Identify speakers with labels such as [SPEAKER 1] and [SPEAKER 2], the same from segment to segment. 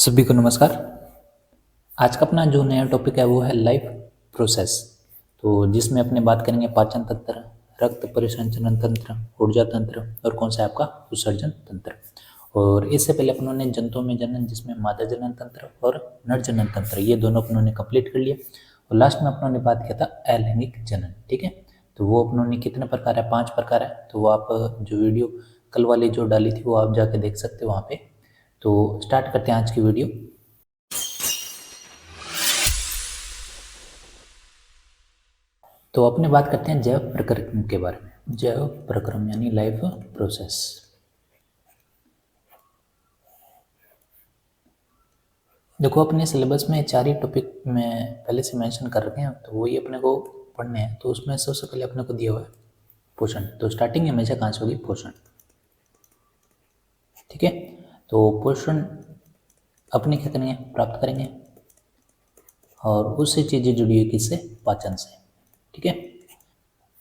[SPEAKER 1] सभी को नमस्कार। आज का अपना जो नया टॉपिक है वो है लाइफ प्रोसेस। तो जिसमें अपने बात करेंगे पाचन तंत्र, रक्त परिसंचरण तंत्र, ऊर्जा तंत्र और कौन सा है आपका उत्सर्जन तंत्र। और इससे पहले अपनों ने जंतुओं में जनन, जिसमें मादा जनन तंत्र और नर जनन तंत्र, ये दोनों अपनों ने कंप्लीट कर लिया। और लास्ट में अपनों ने बात किया था अलैंगिक जनन। ठीक है, तो वो अपनों ने कितने प्रकार है, 5 प्रकार है। तो वो आप जो वीडियो कल वाली जो डाली थी वो आप जाके देख सकते हो वहाँ पे। तो स्टार्ट करते हैं आज की वीडियो। तो अपने बात करते हैं जैव प्रक्रम के बारे में। जैव प्रक्रम यानी लाइफ प्रोसेस। देखो, अपने सिलेबस में 4 ही टॉपिक में पहले से मेंशन कर रखे हैं, तो वही अपने को पढ़ने हैं। तो उसमें सबसे पहले अपने को दिया हुआ है पोषण। तो स्टार्टिंग हमेशा कहाँ से होगी? पोषण। ठीक है, तो पोषण अपने क्या करेंगे? प्राप्त करेंगे। और उससे चीज़ें जुड़ी हुई किससे? पाचन से। ठीक है,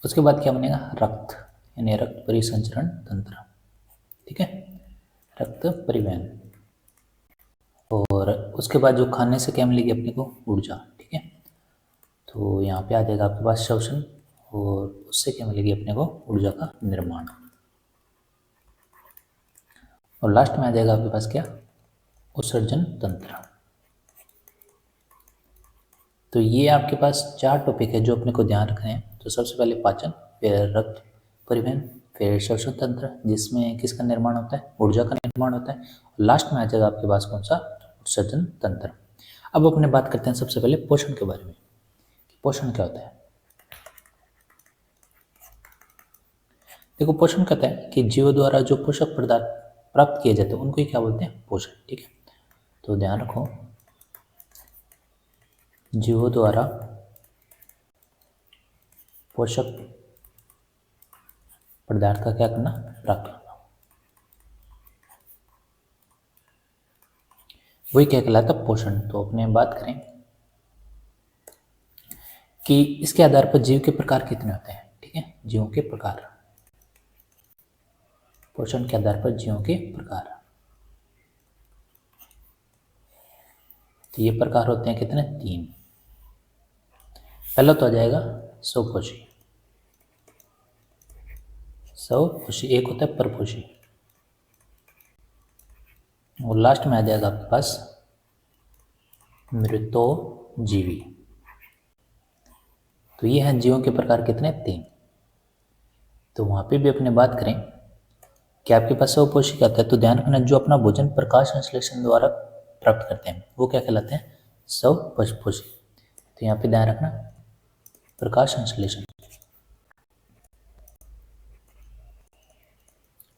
[SPEAKER 1] उसके बाद क्या बनेगा? रक्त यानी रक्त परिसंचरण तंत्र। ठीक है, रक्त परिवहन। और उसके बाद जो खाने से क्या मिलेगी अपने को? ऊर्जा। ठीक है, तो यहाँ पे आ जाएगा आपके पास श्वसन, और उससे क्या मिलेगी अपने को? ऊर्जा का निर्माण। और लास्ट में आ जाएगा आपके पास क्या? उत्सर्जन तंत्र। तो ये आपके पास 4 टॉपिक है जो अपने को ध्यान रखने हैं। तो सबसे पहले पाचन, फिर रक्त परिवहन, फिर श्वसन तंत्र जिसमें किसका निर्माण होता है? ऊर्जा का निर्माण होता है। और लास्ट में आ जाएगा आपके पास कौन सा? उत्सर्जन तंत्र। अब अपने बात करते हैं सबसे पहले पोषण के बारे में। पोषण क्या होता है? देखो, पोषण कहता है कि जीवों द्वारा जो पोषक पदार्थ प्राप्त किए जाते हैं उनको ही क्या बोलते हैं? पोषण। ठीक है, तो ध्यान रखो, जीवों द्वारा पोषक पदार्थ का क्या करना? प्राप्त करना, वही क्या कहलाता? पोषण। तो अपने बात करें कि इसके आधार पर जीव के प्रकार कितने होते हैं। ठीक है, जीवों के प्रकार, पोषण के आधार पर जीवों के प्रकार। तो ये प्रकार होते हैं कितने? 3। पहला तो आ जाएगा स्वपोषी। स्वपोषी एक होता है परपोषी, और लास्ट में आ जाएगा आपके पास मृतोजीवी। तो ये हैं जीवों के प्रकार कितने? 3। तो वहां पे भी अपने बात करें कि आपके पास स्वपोषी क्या होता है, तो ध्यान रखना, जो अपना भोजन प्रकाश संश्लेषण द्वारा प्राप्त करते हैं वो क्या कहलाते हैं? स्वपोषी। तो यहाँ पे ध्यान रखना, प्रकाश संश्लेषण।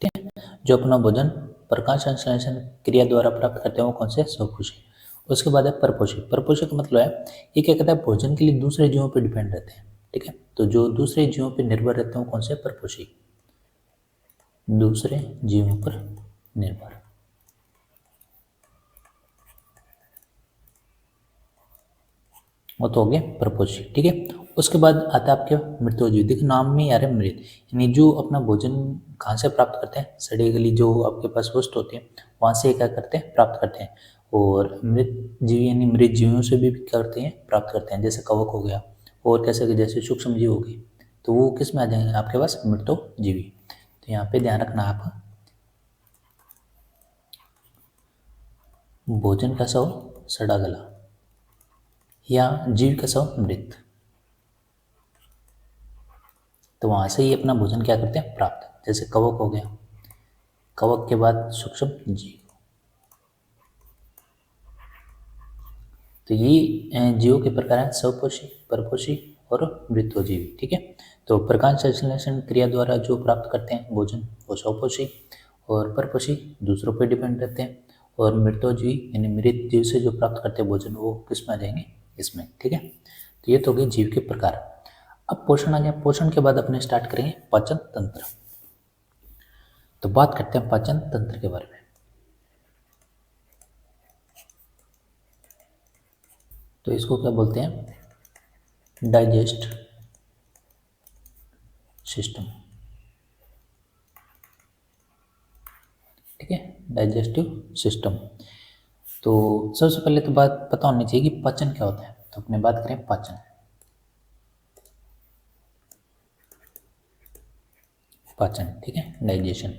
[SPEAKER 1] ठीक है, जो अपना भोजन प्रकाश संश्लेषण क्रिया द्वारा प्राप्त करते हैं वो कौन से? स्वपोषी। उसके बाद है परपोषी। परपोषी का मतलब है ये क्या कहता है? भोजन के लिए दूसरे जीवों पर डिपेंड रहते हैं। ठीक है, तो जो दूसरे जीवों पर निर्भर रहते हैं वो कौन से? परपोषी। दूसरे जीवों पर निर्भर, वो तो हो गया परपोषी। ठीक है, उसके बाद आता है आपके मृतोजीव। देखो, नाम में ही आ रहा है मृत, यानी जो अपना भोजन कहाँ से प्राप्त करते हैं? सड़ी गली जो आपके पास वस्तु होती है वहाँ से क्या करते हैं? प्राप्त करते हैं। और मृत जीव यानी मृत जीवों से भी करते हैं, प्राप्त करते हैं। जैसे कवक हो गया, और कैसे कि जैसे सूक्ष्म जीव हो गए, तो वो किस में आ जाएंगे आपके पास? मृतोजीवी। तो यहाँ पे ध्यान रखना, आप भोजन कैसा हो? सड़ा गला, या जीव कैसा हो? मृत। तो वहां से ही अपना भोजन क्या करते हैं? प्राप्त। जैसे कवक हो गया, कवक के बाद सूक्ष्म जीव। तो ये जीवों के प्रकार हैं स्वपोषी, परपोषी और मृतोजीवी। ठीक है, तो प्रकाश संश्लेषण क्रिया द्वारा जो प्राप्त करते हैं भोजन वो स्वपोषी, और परपोषी दूसरों पर डिपेंड रहते हैं, और मृतोजीवी यानी मृत जीव से जो प्राप्त करते हैं भोजन वो किस में आ जाएंगे? इसमें। ठीक है, तो ये तो हो गए जीव के प्रकार। अब पोषण आ गया। पोषण के बाद अपने स्टार्ट करेंगे पाचन तंत्र। तो बात करते हैं पाचन तंत्र के बारे में। तो इसको क्या बोलते हैं? Digest system. ठीक है, डाइजेस्टिव सिस्टम। तो सबसे पहले तो बात पता होनी चाहिए कि पाचन क्या होता है। तो अपने बात करें पाचन, पाचन ठीक है, डाइजेशन।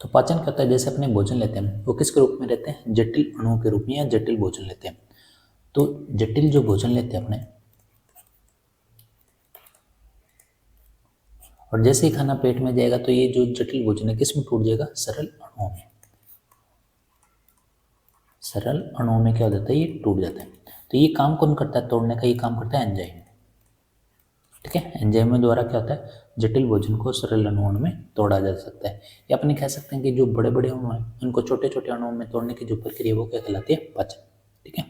[SPEAKER 1] तो पाचन क्या होता है, जैसे अपने भोजन लेते हैं वो किसके रूप में रहते हैं, जटिल अणुओं के रूप में या जटिल भोजन लेते हैं। तो जटिल जो भोजन लेते हैं अपने, और जैसे ही खाना पेट में जाएगा तो ये जो जटिल भोजन है किस में टूट जाएगा, सरल अणुओं में। सरल अणुओं में क्या हो जाता है, ये टूट जाता है। तो ये काम कौन करता है तोड़ने का, ये काम करता है एंजाइम। ठीक है, एंजाइम द्वारा क्या होता है, जटिल भोजन को सरल अणुओं में तोड़ा जा सकता है। या अपने कह सकते हैं कि जो बड़े बड़े अणु हैं उनको छोटे छोटे अणुओं में तोड़ने की जो प्रक्रिया वो क्या कहलाती है, पाचन। ठीक है,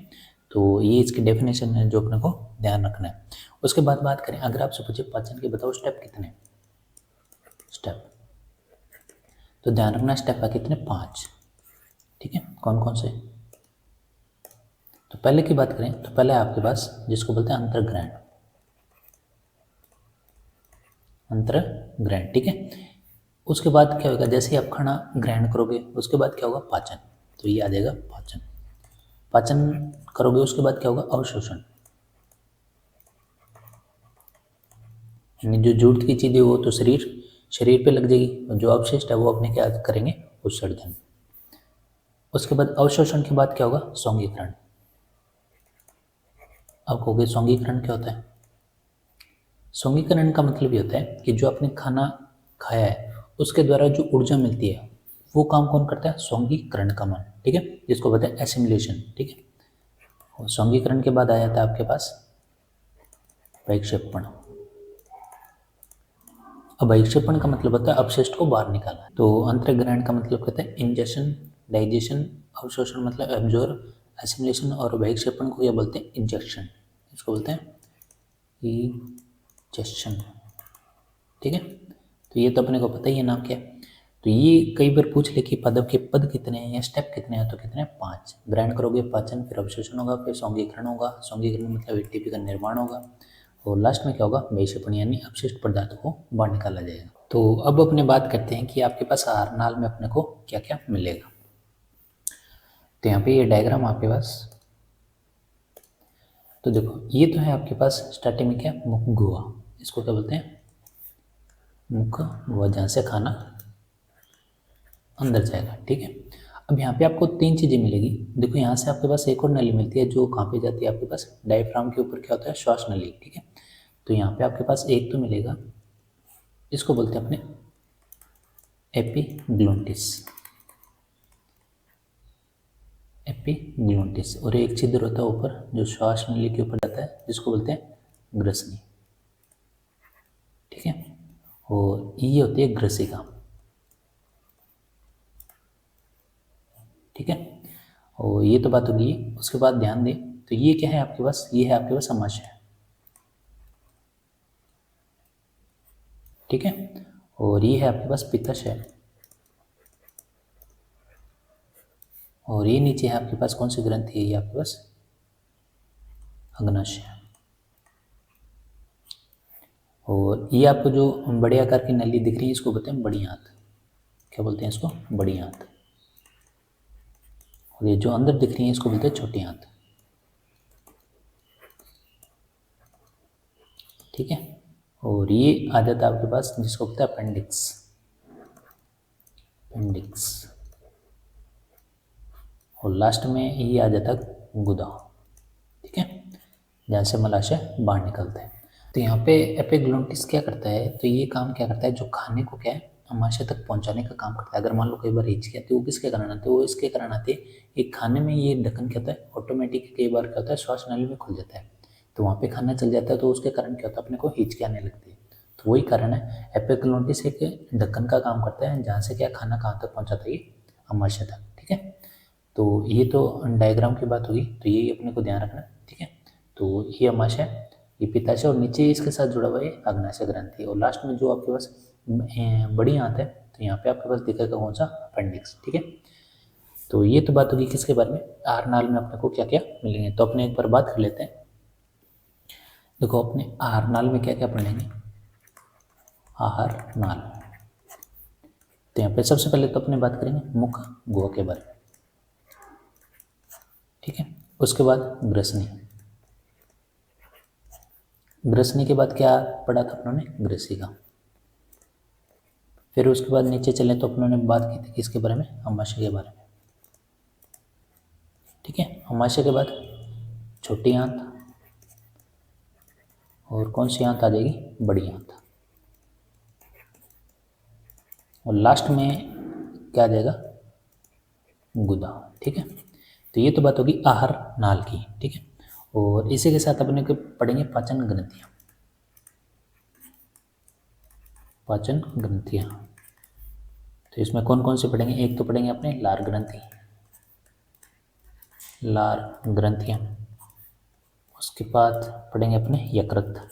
[SPEAKER 1] तो ये इसकी डेफिनेशन है जो अपने को ध्यान रखना है। उसके बाद बात करें, अगर आपसे पूछे पाचन के बताओ स्टेप कितने, स्टेप, तो ध्यान रखना स्टेप है कितने, 5। ठीक है, कौन कौन से। तो पहले की बात करें तो पहले आपके पास जिसको बोलते हैं अंतर्ग्रहण, अंतर्ग्रहण। ठीक है, उसके बाद क्या होगा, जैसे ही आप खाना ग्रहण करोगे उसके बाद क्या होगा, पाचन। तो ये आ जाएगा पाचन। पाचन करोगे उसके बाद क्या होगा, अवशोषण, यानी जो जरूरत की चीज़ें वो तो शरीर पे लग जाएगी, और जो अवशिष्ट है वो अपने क्या करेंगे, उत्सर्जन। उसके बाद अवशोषण के बाद क्या होगा, सौंगीकरण। अब कहोगे सौंगीकरण क्या होता है, सौंगीकरण का मतलब ये होता है कि जो आपने खाना खाया है उसके द्वारा जो ऊर्जा मिलती है वो काम कौन करता है, सौंगीकरण का मन। ठीक है, जिसको बोलते हैं एसिमिलेशन। ठीक है, और सौंगीकरण के बाद आ जाता है आपके पास वैक्षेपण। अब वैक्षेपण का मतलब होता है अपशिष्ट को बाहर निकालना। तो अंतर्ग्रहण का मतलब कहता है इंजेक्शन, डाइजेशन, अवशोषण मतलब एब्जॉर्ब, एसिमिलेशन, और वैक्षेपण को क्या बोलते हैं, इंजेक्शन। इसको बोलते हैं इंजेक्शन। ठीक है, तो ये तो अपने को पता ही है नाम क्या है। तो ये कई बार पूछ ले कि पदव के पद कितने हैं या स्टेप कितने हैं, तो कितने हैं, 5। ग्रहण करोगे पाचन, फिर अवशोषण होगा, फिर सौंगीकरण होगा, सौंगीकरण मतलब एटीपी का निर्माण होगा, और लास्ट में क्या होगा, वैक्षेपण यानी अपशिष्ट पदार्थों को बाहर निकाला जाएगा। तो अब अपने बात करते हैं कि आपके पास आहार नाल में अपने को क्या क्या मिलेगा। तो यहाँ पे ये डायग्राम आपके पास, तो देखो ये तो है आपके पास स्टार्टिंग में क्या, मुख गुहा, इसको क्या बोलते हैं, मुख गुहा, जहाँ से खाना अंदर जाएगा। ठीक है, अब यहाँ पे आपको 3 चीज़ें मिलेगी। देखो यहाँ से आपके पास एक और नली मिलती है जो कहाँ पे जाती है, आपके पास डायफ्राम के ऊपर क्या होता है, श्वास नली। ठीक है, तो यहाँ पे आपके पास एक तो मिलेगा, इसको बोलते हैं अपने एपिग्लोटिस, एपिग्लोटिस। और एक छिद्र होता है ऊपर जो श्वास नली के ऊपर जाता है जिसको बोलते हैं ग्रसनी। ठीक है, और ये होती है ग्रसिका। ठीक है, और ये तो बात होगी। उसके बाद ध्यान दें तो ये क्या है आपके पास, ये है आपके पास आमाशय। ठीक है, और ये है आपके पास पित्ताशय, और ये नीचे है आपके पास कौन सी ग्रंथि है, ये आपके पास अग्नाशय। और ये आपको जो बड़े आकार की नली दिख रही है इसको बोलते हैं बड़ी आंत। क्या बोलते हैं इसको, बड़ी आंत। और ये जो अंदर दिख रही है इसको बोलते हैं छोटी आंत। ठीक है, और ये आ जाता है आपके पास जिसको बोलते हैं अपेंडिक्स, अपेंडिक्स। और लास्ट में ये आ जाता है गुदा। ठीक है, जहाँ से मलाशय बाहर निकलता है। तो यहाँ पे एपिग्लोटिस क्या करता है, तो ये काम क्या करता है, जो खाने को क्या है आमाशय तक पहुँचाने का काम करता है। अगर मान लो कई बार हिचकी आती है वो किसके कारण आती है, वो इसके कारण आती है, एक खाने में ये ढक्कन क्या होता है ऑटोमेटिक कई बार क्या होता है श्वास नली में खुल जाता है, तो वहाँ पे खाना चल जाता है, तो उसके कारण क्या होता है अपने को हिचकी आने लगती है। तो वही कारण है, एपिग्लोटिस एक ढक्कन का काम करता है जहाँ से क्या खाना कहाँ तक पहुँचाता है, ये आमाशय तक। ठीक है, तो ये तो डायग्राम की बात होगी, तो ये अपने को ध्यान रखना। ठीक है, तो ये आमाशय, ये पित्ताशय, और नीचे इसके साथ जुड़ा हुआ है अग्नाशय ग्रंथि, और लास्ट में जो आपके पास बड़ी आंत है तो यहाँ पे आपके पास दिखेगा कौन सा, अपेंडिक्स। ठीक है, तो ये तो बात होगी किसके बारे में, आहार नाल में अपने को क्या क्या मिलेंगे। तो अपने एक बार बात कर लेते हैं। देखो अपने आहार नाल में क्या क्या पढ़ेंगे, आहार नाल। तो यहाँ पे सबसे पहले तो अपने बात करेंगे मुख गुहा के बारे में, ठीक है। उसके बाद ग्रसनी, ग्रसनी के बाद क्या पढ़ा था अपनों ने, ग्रसिका। फिर उसके बाद नीचे चले तो अपनों ने बात की थी किसके बारे में, अमाशय के बारे में, ठीक है। अमाशय के बाद छोटी आंत, और कौन सी आंत आ जाएगी, बड़ी आंत, और लास्ट में क्या आ जाएगा, गुदा, ठीक है। तो ये तो बात होगी आहार नाल की, ठीक है। और इसी के साथ अपने को पढ़ेंगे पाचन ग्रंथियाँ, पाचन ग्रंथियाँ। तो इसमें कौन कौन से पढ़ेंगे, एक तो पढ़ेंगे अपने लार ग्रंथि, लार ग्रंथियाँ। उसके बाद पढ़ेंगे अपने यकृत,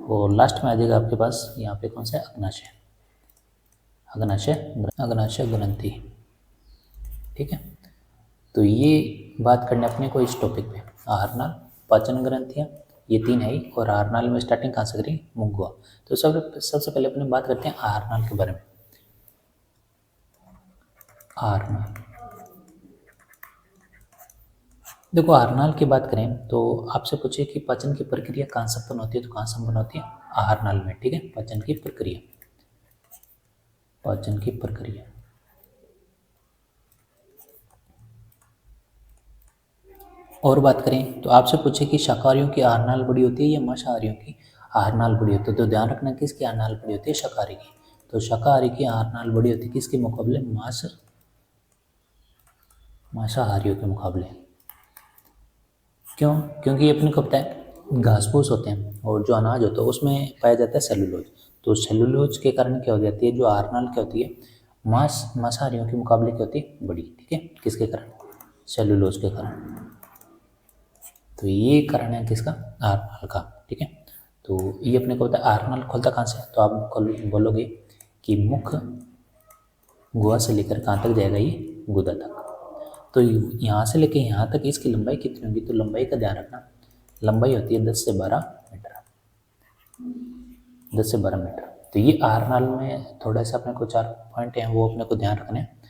[SPEAKER 1] और लास्ट में आ जाएगा आपके पास यहाँ पे कौन सा है, अग्नाशय, अग्नाशय ग्रंथि, ठीक है। तो ये बात करने अपने को इस टॉपिक पे, आहार नाल, पाचन ग्रंथियाँ, ये तीन है ही। और आहार नाल में स्टार्टिंग कहाँ से करेंगे, मुख गुहा। तो सबसे पहले अपने बात करते हैं आहार नाल के बारे में। आहार नाल, देखो आहार नाल की बात करें तो आपसे पूछे कि पाचन की प्रक्रिया कहाँ संपन्न होती है, तो कहाँ संपन्न होती है, आहार नाल में, ठीक है। पाचन की प्रक्रिया, पाचन की प्रक्रिया। और बात करें तो आपसे पूछे कि शाकाहारियों की आहार नाल बड़ी होती है या मांसाहारियों की आहार नाल बड़ी होती है, तो ध्यान रखना किसकी आहार नाल बड़ी होती है, शाकाहारी की। तो शाकाहारी की आहार नाल बड़ी होती है किसके मुकाबले, मांसाहारियों के मुकाबले। क्यों, क्योंकि ये अपने को पता है घास फूस होते हैं और जो अनाज होता है उसमें पाया जाता है सेलुलोज। तो सेलुलोज के कारण क्या हो जाती है, जो आहार नाल क्या होती है, मांसाहारियों के मुकाबले क्या होती है, बड़ी, ठीक है। किसके कारण, सेलुलोज के कारण। तो ये कारण है किसका, आहार नाल का, ठीक है। तो ये अपने को पता है आहार नाल खोलता कहाँ से है, तो आप बोलोगे कि मुख गुहा से लेकर कहाँ तक जाएगा, ये गुदा तक। तो यहाँ से लेकर यहाँ तक इसकी लंबाई कितनी होगी, तो लंबाई का ध्यान रखना, लंबाई होती है 10 से 12 मीटर, 10 से 12 मीटर। तो ये आहार नाल में थोड़ा सा अपने को 4 पॉइंट हैं वो अपने को ध्यान रखने हैं,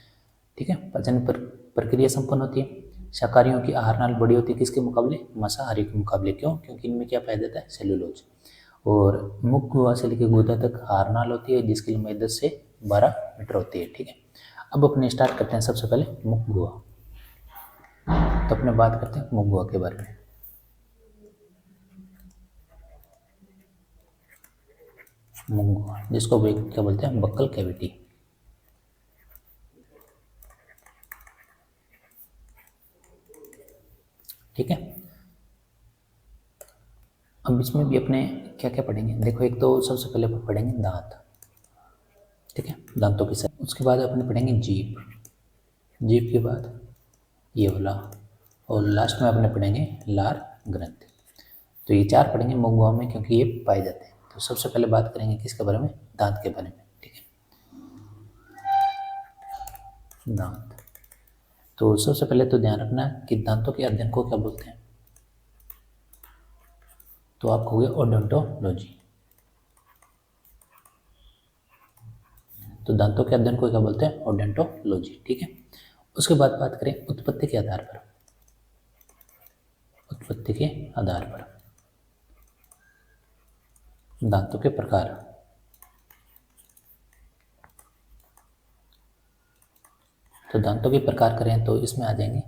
[SPEAKER 1] ठीक है। पाचन प्रक्रिया संपन्न होती है। शाकाहारियों की आहार नाल बड़ी होती है किसके मुकाबले, मांसाहारी के मुकाबले। क्यों, क्योंकि इनमें क्या पाया जाता है, सेलुलोज। और मुख गुहा से लेकर गुदा तक आहार नाल होती है जिसकी लंबाई 10 से 12 मीटर होती है, ठीक है। अब अपने स्टार्ट करते हैं सबसे पहले मुख गुहा। तो अपने बात करते हैं मुख गुहा के बारे में। मुख गुहा जिसको क्या बोलते हैं, बक्कल कैविटी, ठीक है। अब इसमें भी अपने क्या क्या पढ़ेंगे, देखो एक तो सबसे पहले पढ़ेंगे दांत, ठीक है, दांतों के साथ। उसके बाद अपने पढ़ेंगे जीभ, जीभ के बाद ये वाला, और लास्ट में अपने पढ़ेंगे लार ग्रंथि। तो ये 4 पढ़ेंगे मुख गुहा में क्योंकि ये पाए जाते हैं। तो सबसे पहले बात करेंगे किसके बारे में, दांत के बारे में, ठीक है। दांत, तो सबसे पहले तो ध्यान रखना कि दांतों के अध्ययन को क्या बोलते हैं, तो आप कहोगे ओडोंटोलॉजी। तो दांतों के अध्ययन को क्या बोलते हैं, ओडोंटोलॉजी, ठीक है। उसके बाद बात करें उत्पत्ति के आधार पर, उत्पत्ति के आधार पर दांतों के प्रकार। तो दांतों के प्रकार करें तो इसमें आ जाएंगे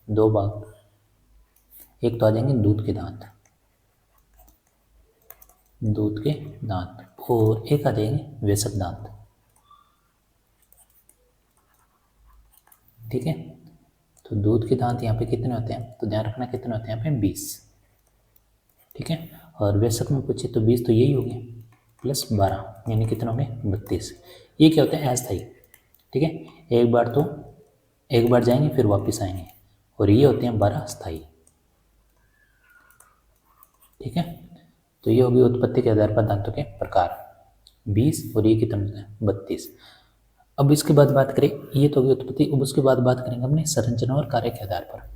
[SPEAKER 1] 2 भाग। एक तो आ जाएंगे दूध के दांत, दूध के दांत, और एक आ जाएंगे वेसक दांत, ठीक है। तो दूध के दांत यहाँ पे कितने होते हैं, तो ध्यान रखना कितने होते हैं यहाँ पे, 20, ठीक है। और वेसक में पूछे तो 20 तो यही हो गए प्लस 12 यानी कितने होंगे, 32। ये क्या होते हैं, अस्थायी, ठीक है। एक बार जाएंगे फिर वापस आएंगे, और ये होते हैं 12 स्थायी, ठीक है। तो ये होगी उत्पत्ति के आधार पर दांतों के प्रकार 20, और ये कितने होते हैं, 32। अब इसके बाद बात करें, ये तो होगी उत्पत्ति। अब उसके बाद बात करेंगे अपने संरचना और कार्य के आधार पर,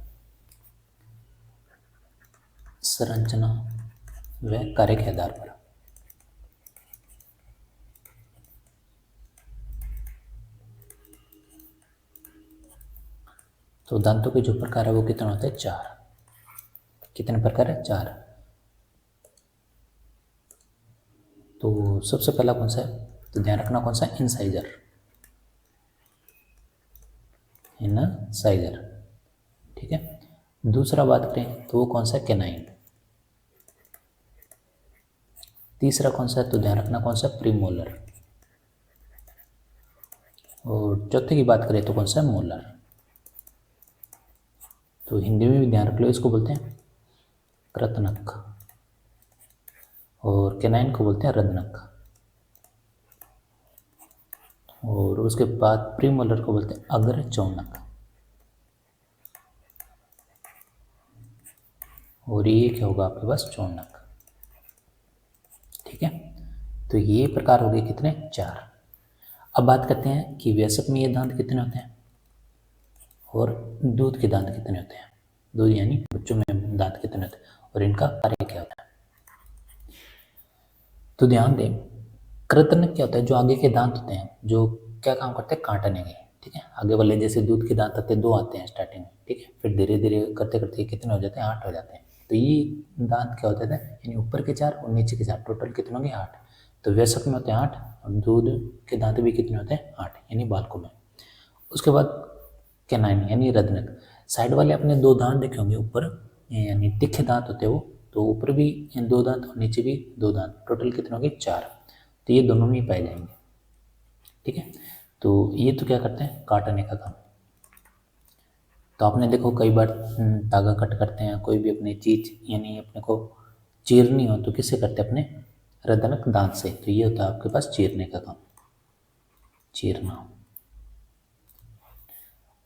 [SPEAKER 1] संरचना व कार्य के आधार पर। तो दांतों के जो प्रकार है वो कितने होते हैं? 4। कितने प्रकार है? 4। तो सबसे पहला कौन सा है? तो ध्यान रखना कौन सा? इंसाइजर। इंसाइजर, ठीक है। दूसरा बात करें तो वो कौन सा? कैनाइन। तीसरा कौन सा है? तो ध्यान रखना कौन सा? प्रीमोलर। और चौथे की बात करें तो कौन सा? मोलर। तो हिंदी में भी ध्यान रख लो, इसको बोलते हैं कृतनक और कैनाइन को बोलते हैं रदनक। और उसके बाद प्रीमोलर को बोलते हैं अग्रचौनक। और ये क्या होगा आपके पास? चौनक, ठीक है। तो ये प्रकार हो गए कितने? 4। अब बात करते हैं कि वयस्क में ये दांत कितने होते हैं और दूध के दांत कितने होते हैं। दूध यानी बच्चों में दांत कितने होते हैं और इनका कार्य क्या होता है। तो ध्यान दें, कृतनक क्या होता है? जो आगे के दांत होते हैं जो क्या काम करते हैं? काटने के, ठीक है। आगे वाले जैसे दूध के दांत आते हैं 2 आते हैं स्टार्टिंग में, ठीक है। फिर धीरे धीरे करते करते कितने हो जाते हैं? 8 हो जाते हैं। तो ये दांत क्या होते थे? यानी ऊपर के 4 और नीचे के 4, टोटल कितने होंगे? 8। तो वयस्क में होते हैं 8 और दूध के दांत भी कितने होते हैं? 8, यानी बालकों में। उसके बाद कैनाइन यानी रदनक। साइड वाले अपने 2 दांत देखे होंगे ऊपर, यानी तिखे दांत होते हैं वो, तो ऊपर भी 2 दांत और नीचे भी 2 दांत, टोटल कितने होंगे? 4। तो ये दोनों में ही पाए जाएंगे, ठीक है। तो ये तो क्या करते हैं? काटने का काम। तो आपने देखो कई बार धागा कट करते हैं, कोई भी अपनी चीज यानी अपने को चीरनी हो तो किससे करते हैं? अपने रदनक दांत से। तो ये होता है आपके पास चीरने का काम, चीरना।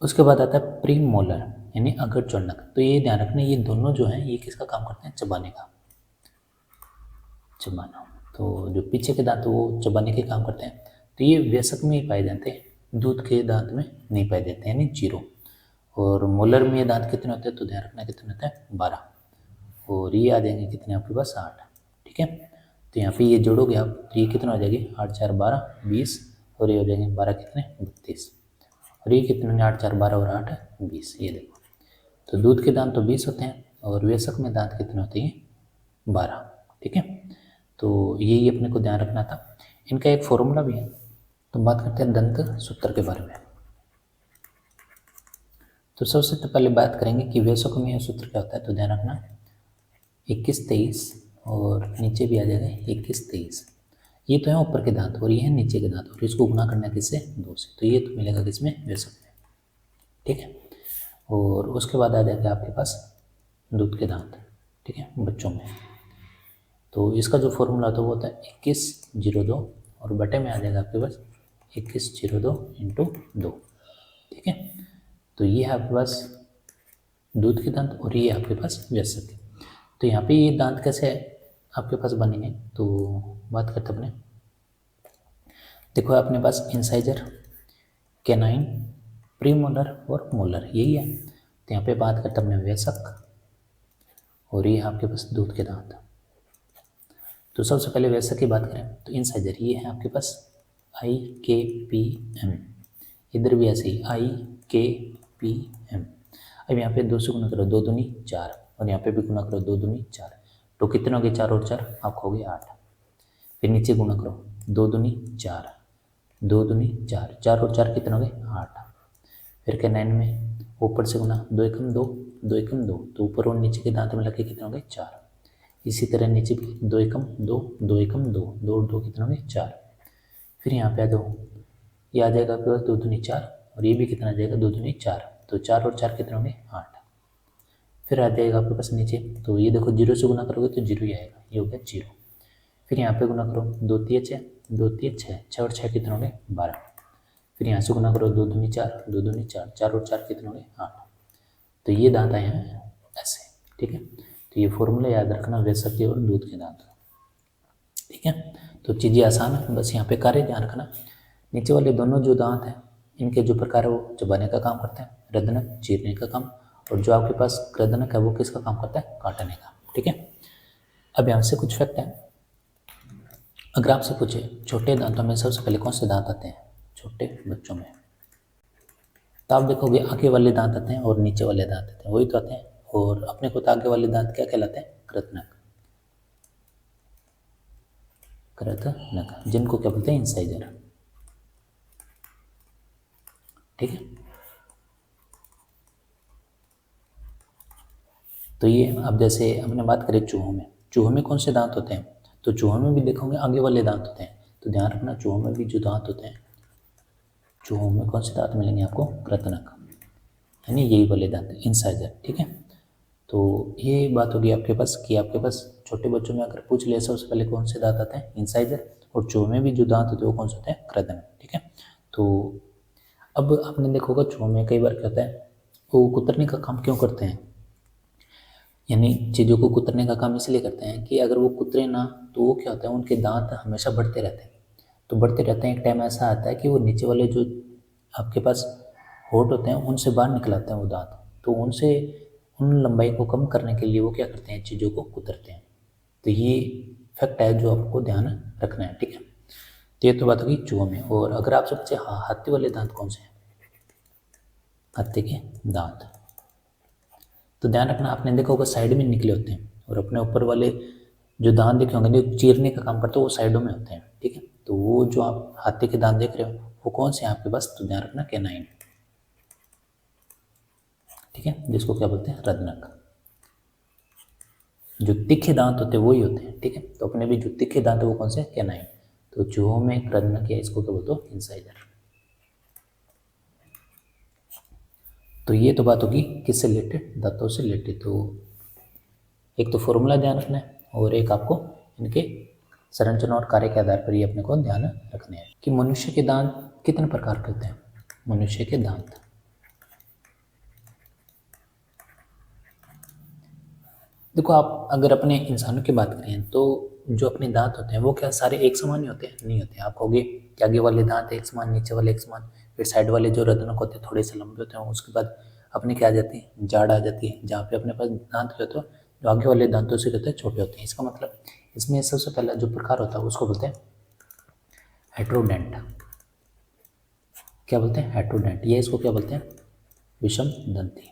[SPEAKER 1] उसके बाद आता है प्रीमोलर यानी अग्रचौनक। तो ये ध्यान रखना, ये दोनों जो हैं ये किसका काम करते हैं? चबाने का, चबाना। तो जो पीछे के दांत वो चबाने के काम करते हैं। तो ये वयस्क में ही पाए जाते हैं, दूध के दांत में नहीं पाए जाते, यानी 0। और मोलर में ये दांत कितने होते हैं? तो ध्यान रखना कितने होते हैं? 12। और ये आ जाएंगे कितने आपके पास? 8, ठीक है। तो यहाँ पे ये जोड़ोगे आप तो ये कितना हो जाएगी? 8 4 12 20 और ये हो जाएंगे 12 कितने? 32। और ये कितने होंगे? 8 4 12 और 8 20। ये देखो, तो दूध के दांत तो 20 होते हैं और वयस्क में दांत कितने होते हैं? 12, ठीक है। तो यही अपने को ध्यान रखना था। इनका एक फॉर्मूला भी है। तो बात करते हैं दंत सूत्र के बारे में। तो सबसे तो पहले बात करेंगे कि वयस्क में सूत्र क्या होता है। तो ध्यान रखना 21 23 और नीचे भी आ जाएगा 21 23। ये तो है ऊपर के दांत और ये है नीचे के दांत और इसको गुना करना किससे? 2 से। तो ये तो मिलेगा किसमें? वयस्क में, ठीक है। और उसके बाद आ जाएगा आपके पास दूध के दांत, ठीक है, बच्चों में। तो इसका जो फॉर्मूला था वो होता है 21/02 और बटे में आ जाएगा आपके पास 21/02 × 2, ठीक है। तो ये है आपके पास दूध के दांत और ये आपके पास वयस्क के। तो यहाँ पे ये दांत कैसे आपके पास बनेंगे? तो बात करते अपने, देखो अपने पास इंसाइजर, कैनाइन, प्रीमोलर और मोलर, यही है। तो यहाँ पे बात करते अपने वयस्क और ये आपके पास दूध के दांत। तो सबसे पहले वयस्क की बात करें तो इंसाइजर ये है आपके पास IKPM, इधर भी ऐसे ही IKPM। अब यहाँ पे 2 से गुना करो 2 दूनी 4 और यहाँ पे भी गुना करो 2 दूनी 4। तो कितने हो गए? 4 और 4 आपको हो गए 8। फिर नीचे गुना करो 2 दूनी 4, 2 दूनी 4, 4 और 4 कितने हो गए? 8। फिर कैनाइन में ऊपर से गुना 2 एकम 2, 2 एकम 2, तो ऊपर और नीचे के दांत मिला के कितने हो गए? 4। इसी तरह नीचे भी 2 एकम 2, 2 एकम 2, 2 और 2 कितने हो गए? 4। फिर यहाँ पे आ जाओ, ये आ जाएगा आपके पास 2 दूनी 4 और ये भी कितना आ जाएगा? 2 दूनी 4, तो 4 और 4 कितने होंगे? 8। फिर आ जाएगा आपके पास नीचे, तो ये देखो 0 से गुना करोगे तो 0 ही आएगा, ये हो गया 0। फिर यहाँ पे गुना करो 2 3 6, 2 3 6, 6 और 6 कितने होंगे? 12। फिर यहाँ से गुना करो 2 दूनी 4, 2 दूनी 4, 4 और 4 कितने होंगे? 8। तो ये दांत आए हैं ऐसे, ठीक है। तो ये फॉर्मूला याद रखना वयस्क के और दूध के दांत, ठीक है। तो चीज़ें आसान है, बस यहाँ पे कार्य ध्यान रखना। नीचे वाले दोनों जो दांत हैं इनके जो प्रकार है वो चबाने का काम करते हैं, रदनक चीरने का काम, और जो आपके पास रदनक है वो किसका काम करता है? काटने का, ठीक है। अब यहाँ से कुछ फैक्ट है। अगर आपसे पूछे छोटे दांतों में सबसे पहले कौन से दांत आते हैं छोटे बच्चों में? तो आप देखोगे आगे वाले दांत आते हैं और नीचे वाले दांत आते हैं, वही तो आते हैं। और अपने को तो आगे वाले दांत क्या कहलाते हैं? कृतनक। कृतनक, जिनको क्या बोलते हैं? इंसाइजर। ठीक है, तो ये अब जैसे हमने बात करें चूहों में, चूहों में कौन से दांत होते हैं? तो चूहों में भी देखोगे आगे वाले दांत होते हैं। तो ध्यान रखना, चूहों में भी जो दांत होते हैं, चूहों में कौन से दांत मिलेंगे आपको? कृतनक, यानी यही वाले दांत, इंसाइजर। ठीक है, तो ये बात होगी आपके पास कि आपके पास छोटे बच्चों में अगर पूछ लिया सबसे पहले कौन से दांत आते हैं? इंसाइजर। और चूहों में भी जो दांत होते हैं वो कौन से होते हैं? कृतनक। ठीक है, तो अब आपने देखा होगा चूहों में कई बार क्या होता है, वो कुतरने का काम क्यों करते हैं? यानी चीज़ों को कुतरने का काम इसलिए करते हैं कि अगर वो कुतरे ना तो वो क्या होता है, उनके दांत हमेशा बढ़ते रहते हैं। तो बढ़ते रहते हैं, एक टाइम ऐसा आता है कि वो नीचे वाले जो आपके पास होंठ होते हैं उनसे बाहर निकल आते हैं वो दांत। तो उनसे उन लंबाई को कम करने के लिए वो क्या करते हैं? चीज़ों को कुतरते हैं। तो ये फैक्ट है जो आपको ध्यान रखना है। ठीक है, तो ये तो बात होगी चूहों में। और अगर आपसे पूछे हाँ हाथी वाले दांत कौन से हैं? हाथी के दांत, तो ध्यान रखना, आपने देखा होगा साइड में निकले होते हैं और अपने ऊपर वाले जो दांत देखे होंगे जो चीरने का काम करते हैं वो साइडों में होते हैं। ठीक है, तो वो जो आप हाथी के दांत देख रहे हो वो कौन से हैं आपके पास? तो ध्यान रखना, कैनाइन। ठीक है, जिसको क्या बोलते हैं? रत्नक। जो तीखे दांत होते हैं वही होते हैं। ठीक है, तो अपने भी जो तीखे दांत है वो कौन से? कैनाइन। तो चूहों में रत्नक या इसको क्या बोलते हो? इंसाइजर। तो ये तो बात होगी किससे रिलेटेड? दांतों से रिलेटेड। तो एक तो फॉर्मूला ध्यान रखना है और एक आपको इनके संरचना और कार्य के आधार पर ये अपने को ध्यान रखने हैं कि मनुष्य के दांत कितने प्रकार के होते हैं। मनुष्य के दांत, देखो आप अगर अपने इंसानों की बात करें तो जो अपने दांत होते हैं वो क्या सारे एक समान ही होते हैं? नहीं होते। आप कहोगे कि आगे वाले दांत एक समान, नीचे वाले एक समान, फिर साइड वाले जो रत्नक होते हैं थोड़े से लंबे होते हैं, उसके बाद अपने क्या आ जाती है? जाड़ आ जाती है, जहाँ पे अपने पास दांत जो होते हैं जो आगे वाले दांतों से रहते हैं छोटे होते हैं। इसका मतलब इसमें सबसे पहला जो प्रकार होता है उसको बोलते हैं हेट्रोडेंट। क्या बोलते हैं? हेट्रोडेंट। ये इसको क्या बोलते हैं? विषम दंती।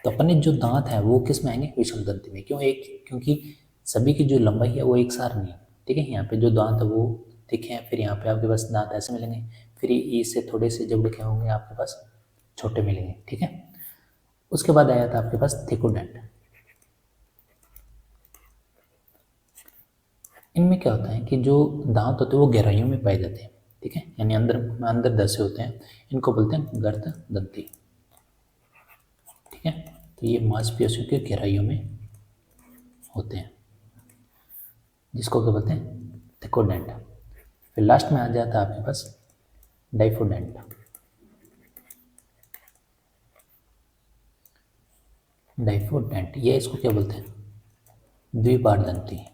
[SPEAKER 1] तो अपने जो दांत है वो किस में आएंगे? विषम दंती में। क्यों? एक, क्योंकि सभी की जो लंबाई है वो एक सार नहीं है। ठीक है, यहाँ पे जो दांत है वो दिखे हैं, फिर यहाँ पे आपके पास दांत ऐसे मिलेंगे, फिर इससे थोड़े से जब दिखे होंगे आपके पास छोटे मिलेंगे। ठीक है, उसके बाद आया था आपके पास थिकोडेंट। इनमें क्या होता है कि जो दांत होते हैं वो गहराइयों में पाए जाते हैं। ठीक है, यानी अंदर अंदर धसे होते हैं, इनको बोलते हैं गर्द दंती। ठीक है, तो ये मांसपेशियों की गहराइयों में होते हैं, जिसको क्या बोलते हैं? थिकोडेंट। फिर लास्ट में आ जाता है आपके पास डाइफोडेंट। डाइफोडेंट, ये इसको क्या बोलते हैं? द्विबार दंती।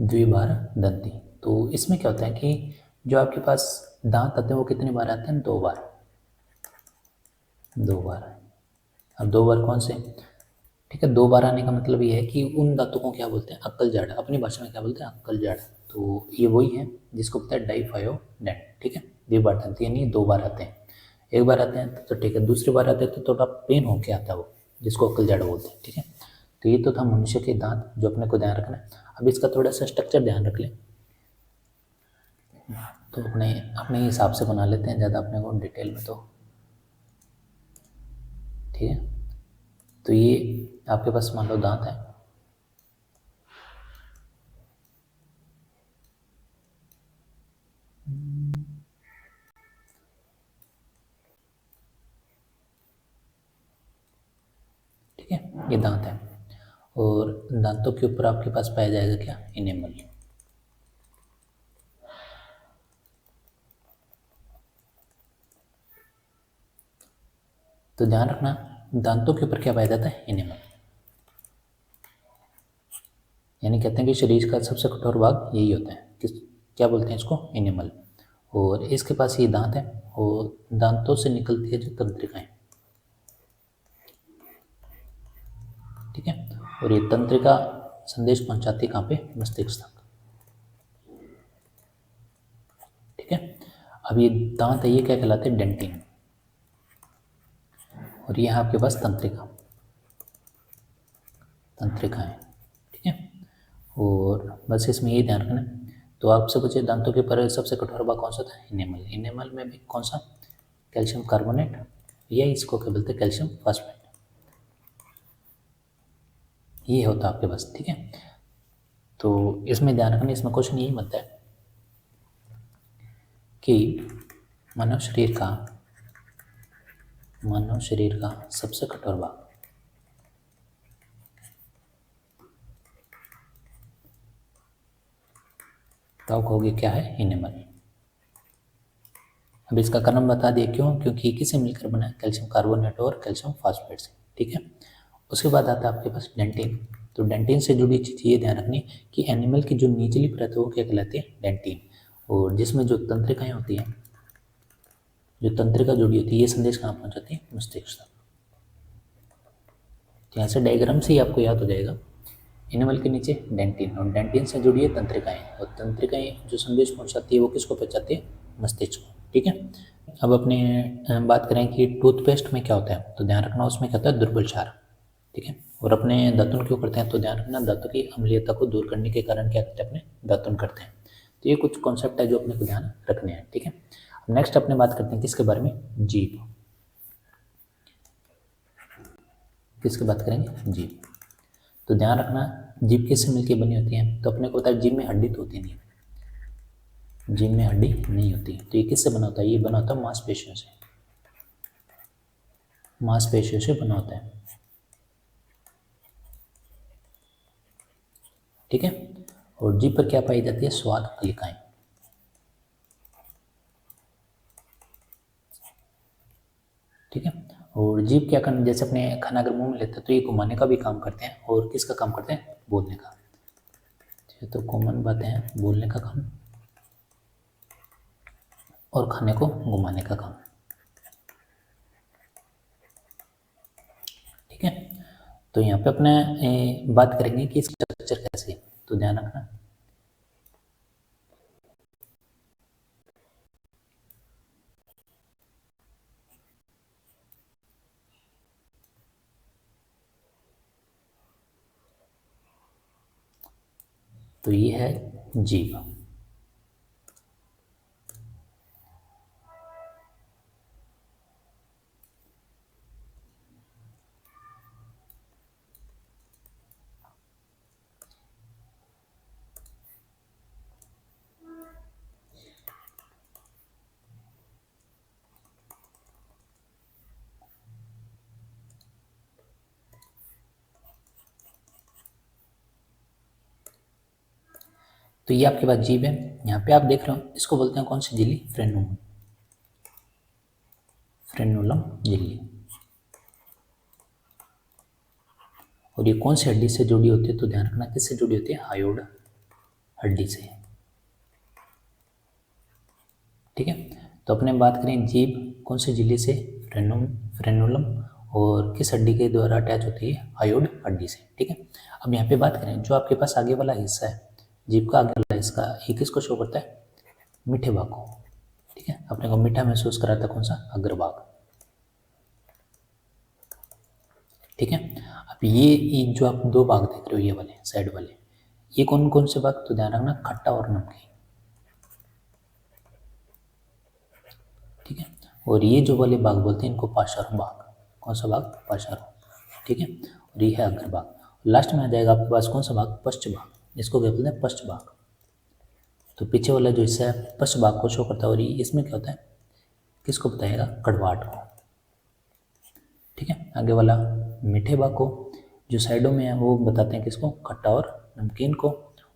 [SPEAKER 1] द्विबार दंती। तो इसमें क्या होता है कि जो आपके पास दांत आते हैं वो कितनी बार आते हैं? 2 बार। 2 बार। अब 2 बार कौन से? ठीक है, 2 बार आने का मतलब ये है कि उन दांतों को क्या बोलते हैं? अक्कल जाड़। अपनी भाषा में क्या बोलते हैं? अक्कल जाड़। तो ये वही है जिसको बोलते हैं डाइफायोडेंट। ठीक है, द्विबार दंती यानी 2 बार आते हैं। एक बार आते हैं तो ठीक है, दूसरी बार आते हैं तो थोड़ा पेन होके आता है वो, जिसको अक्कल जाड़ बोलते हैं। ठीक है, तो ये तो था मनुष्य के दांत जो अपने को ध्यान रखना है। अब इसका थोड़ा सा स्ट्रक्चर ध्यान रख लें, तो अपने अपने हिसाब से बना लेते हैं, ज़्यादा अपने को डिटेल में तो। ठीक है, तो ये आपके पास मान लो दांत है, ठीक है, ये दांत है और दांतों के ऊपर आपके पास पाया जाएगा क्या? इनेमल। तो ध्यान रखना, दांतों के ऊपर क्या पाया जाता है? इनेमल। यानी कहते हैं कि शरीर का सबसे कठोर भाग यही होता है, किस क्या बोलते हैं इसको? इनेमल। और इसके पास ये दांत है और दांतों से निकलती है जो तंत्रिकाएं। ठीक है, और ये तंत्रिका संदेश पहुंचाती है कहाँ पे? मस्तिष्क तक। ठीक है, अब ये दांत है, ये क्या कहलाते हैं? डेंटिन। और ये है आपके पास तंत्रिका, तंत्रिकाएं, ठीक है। और बस इसमें ये ध्यान रखना। तो आपसे पूछे दांतों के पर सबसे कठोर भाग कौन सा था? इनेमल। इनेमल में भी कौन सा? कैल्शियम कार्बोनेट, या इसको क्या बोलते हैं? Calcium phosphate. ये होता है आपके पास, ठीक है। तो इसमें ध्यान रखना, इसमें क्वेश्चन यही बनता है कि मानव शरीर का सबसे कठोर भाग, तो आप कहोगे क्या है? इनेमल। अब इसका कारण बता दिए, क्यों? क्योंकि किससे मिलकर बना है? कैल्शियम कार्बोनेट और कैल्शियम फॉस्फेट से, ठीक है। उसके बाद आता है आपके पास डेंटिन। तो डेंटिन से जुड़ी चीज़ ये ध्यान रखनी कि एनिमल की जो निचली परत है वो क्या कहलाती है? डेंटिन। और जिसमें जो तंत्रिकाएं होती हैं, जो तंत्रिका जुड़ी होती है, ये संदेश कहाँ पहुँचाती है? मस्तिष्क तक। तो यहाँ से डायग्राम से ही आपको याद हो जाएगा, एनिमल के नीचे डेंटिन, और डेंटिन से जुड़ी है तंत्रिकाएं, और तंत्रिकाएं जो संदेश पहुँचाती है वो किसको पहुँचाती है? मस्तिष्क को, ठीक है। अब अपने बात करें कि टूथपेस्ट में क्या होता है, तो ध्यान रखना उसमें क्या होता है? दुर्बल क्षार, ठीक है। और अपने दातुन क्यों करते हैं? तो ध्यान रखना, दांतों की अम्लीयता को दूर करने के कारण क्या करते हैं? अपने दातुन करते हैं। तो ये कुछ कॉन्सेप्ट है जो अपने को ध्यान रखने हैं, ठीक है। नेक्स्ट अपने बात करते हैं किसके बारे में? जीभ। किसकी बात करेंगे? जीभ। तो ध्यान रखना, जीभ किससे मिलकर बनी होती है? तो अपने को पता है जीभ में हड्डी तो होती नहीं, जीभ में हड्डी नहीं होती। तो ये किससे बना होता है? ये बना होता है मांसपेशियों से, मांसपेशियों से बना होता है, ठीक है। और जीभ पर क्या पाई जाती है? स्वाद कलिकाएं, ठीक है। और जीभ क्या करना, जैसे अपने खाना अगर मुंह में लेते हैं तो ये घुमाने का भी काम करते हैं, और किसका काम करते हैं? बोलने का। ये तो कॉमन बातें हैं, बोलने का काम और खाने को घुमाने का काम, ठीक है। तो यहाँ पे अपने बात करेंगे कि इसका स्ट्रक्चर कैसे है, तो ध्यान रखना। तो ये है जीभ। तो ये आपके पास जीभ है, यहाँ पे आप देख रहे हो, इसको बोलते हैं कौन सी झिल्ली? फ्रेनुम, फ्रेनुलम झिल्ली। और ये कौन सी हड्डी से जुड़ी होती है? तो ध्यान रखना, किससे जुड़ी होती है? हायोड हड्डी से, ठीक है। तो अपने बात करें जीभ कौन सी झिल्ली से? फ्रेनुलम। और किस हड्डी के द्वारा अटैच होती है? हायोड हड्डी से, ठीक है। अब यहाँ पे बात करें, जो आपके पास आगे वाला हिस्सा है, जीभ का आगे वाला हिस्सा, ये किसको शो करता है? मीठे भाग को, ठीक है। अपने को मीठा महसूस कराता कौन सा? अग्रभाग, ठीक है। अब ये जो आप दो भाग देख रहे हो, ये वाले साइड वाले, ये कौन कौन से भाग? तो ध्यान रखना, खट्टा और नमकीन, ठीक है। और ये जो वाले भाग बोलते हैं इनको पार्श्व भाग। कौन सा भाग? पार्श्व, ठीक है। और ये है अग्रभाग। लास्ट में आ जाएगा आपके पास कौन सा भाग? पश्च भाग, जिसको क्या बोलते हैं? पश्च भाग। तो पीछे वाला जो हिस्सा है पश्च भाग को शो करता है, और ये इसमें क्या होता है? किसको बताएगा? कड़वाहट को, ठीक है। आगे वाला मीठे भाग को, जो साइडों में है वो बताते हैं किसको? खट्टा और नमकीन को।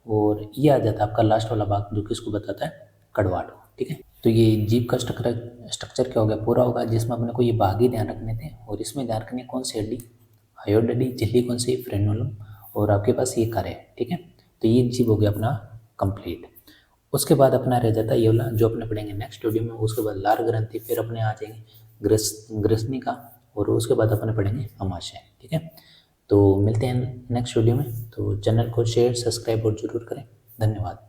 [SPEAKER 1] और ये आ जाता है आपका लास्ट वाला भाग, जो किसको बताता है? कड़वाहट को, ठीक है। तो ये जीभ का स्ट्रक्चर क्या हो गया? पूरा होगा, जिसमें अपने को ये भाग ही ध्यान रखने थे। और इसमें ध्यान रखनी कौन सी हड्डी? हायोड हड्डी। झिल्ली कौन सी? फ्रेनुलम। और आपके पास ये कार्य है, ठीक है। तो ये जीभ हो गया अपना कंप्लीट। उसके बाद अपना रह जाता है ये वाला, जो अपने पढ़ेंगे नेक्स्ट वीडियो में। उसके बाद लार ग्रंथि, फिर अपने आ जाएंगे ग्रसनिका, और उसके बाद अपने पढ़ेंगे अमाशय, ठीक है। तो मिलते हैं नेक्स्ट वीडियो में। तो चैनल को शेयर, सब्सक्राइब और जरूर करें। धन्यवाद।